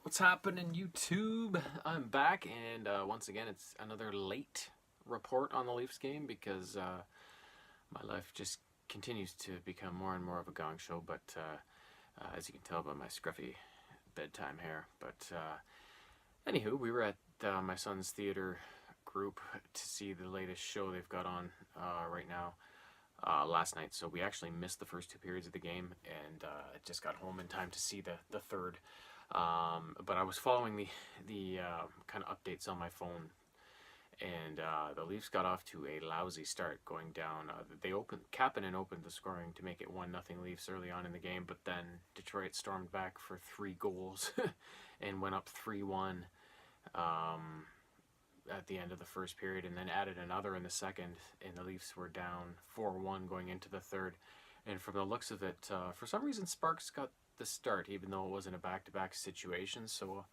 What's happening, YouTube? I'm back, and once again, it's another late report on the Leafs game because my life just continues to become more and more of a gong show. But as you can tell by my scruffy bedtime hair. But anywho, we were at my son's theater group to see the latest show they've got on right now. Last night, so we actually missed the first two periods of the game, and just got home in time to see the third. But I was following the kind of updates on my phone, and the Leafs got off to a lousy start, going down. Kapanen opened the scoring to make it 1-0 Leafs early on in the game, but then Detroit stormed back for 3 goals and went up 3-1. At the end of the first period, and then added another in the second, and the Leafs were down 4-1 going into the third. And from the looks of it, for some reason Sparks got the start, even though it wasn't a back-to-back situation. So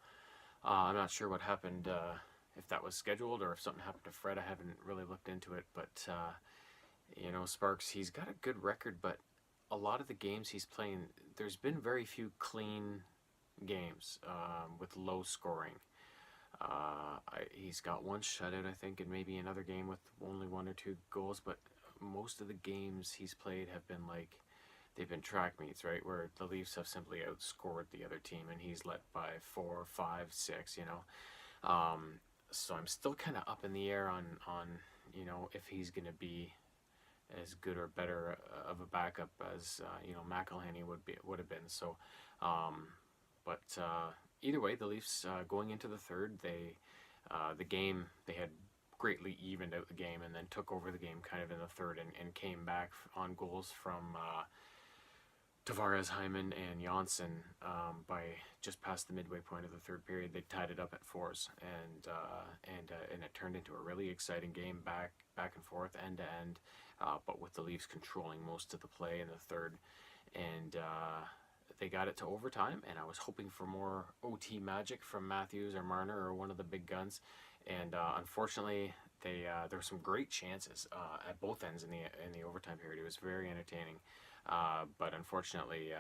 I'm not sure what happened, if that was scheduled or if something happened to Fred. I haven't really looked into it, but Sparks, he's got a good record, but a lot of the games he's playing, there's been very few clean games with low scoring. He's got one shutout, I think, and maybe another game with only 1 or 2 goals, but most of the games he's played have been they've been track meets, right, where the Leafs have simply outscored the other team, and he's led by 4, 5, 6, so I'm still kind of up in the air on if he's going to be as good or better of a backup as McElhinney would have been. So, but either way, the Leafs going into the third, they had greatly evened out the game, and then took over the game kind of in the third, and came back on goals from Tavares, Hyman, and Janssen by just past the midway point of the third period. They tied it up at 4s, and it turned into a really exciting game, back and forth, end to end, but with the Leafs controlling most of the play in the third, and they got it to overtime, and I was hoping for more OT magic from Matthews or Marner or one of the big guns, and unfortunately, there were some great chances at both ends in the overtime period. It was very entertaining, but unfortunately,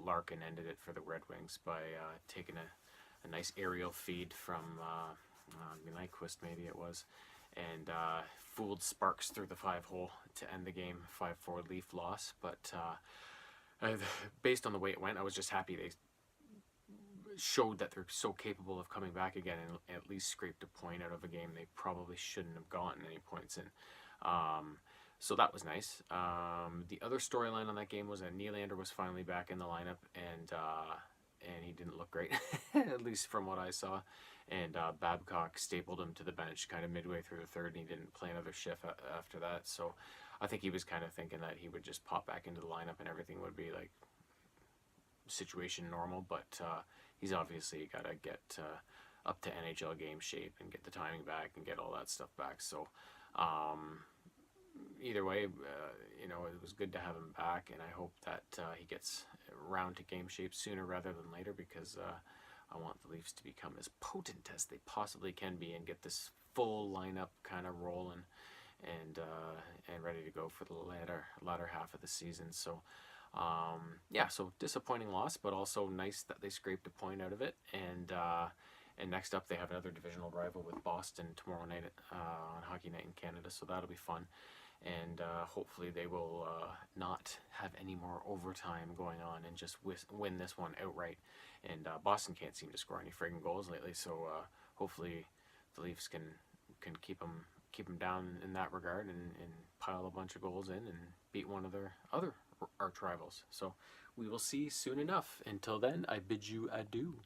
Larkin ended it for the Red Wings by taking a nice aerial feed from Nyquist, maybe it was, and fooled Sparks through the 5-hole to end the game. 5-4 Leaf loss, but based on the way it went, I was just happy they showed that they're so capable of coming back again, and at least scraped a point out of a game they probably shouldn't have gotten any points in. So that was nice. The other storyline on that game was that Nylander was finally back in the lineup, and he didn't look great, at least from what I saw. And Babcock stapled him to the bench kind of midway through the third, and he didn't play another shift after that. So I think he was kind of thinking that he would just pop back into the lineup and everything would be like situation normal, but he's obviously got to get up to NHL game shape and get the timing back and get all that stuff back. So either way, it was good to have him back, and I hope that he gets around to game shape sooner rather than later, because I want the Leafs to become as potent as they possibly can be and get this full lineup kind of rolling and ready to go for the latter half of the season. So so disappointing loss, but also nice that they scraped a point out of it. And next up, they have another divisional rival with Boston tomorrow night on Hockey Night in Canada, so that'll be fun. And hopefully they will not have any more overtime going on and just win this one outright. And Boston can't seem to score any friggin' goals lately, so hopefully the Leafs can keep them down in that regard, and pile a bunch of goals in and beat one of their other arch rivals. So we will see soon enough. Until then, I bid you adieu.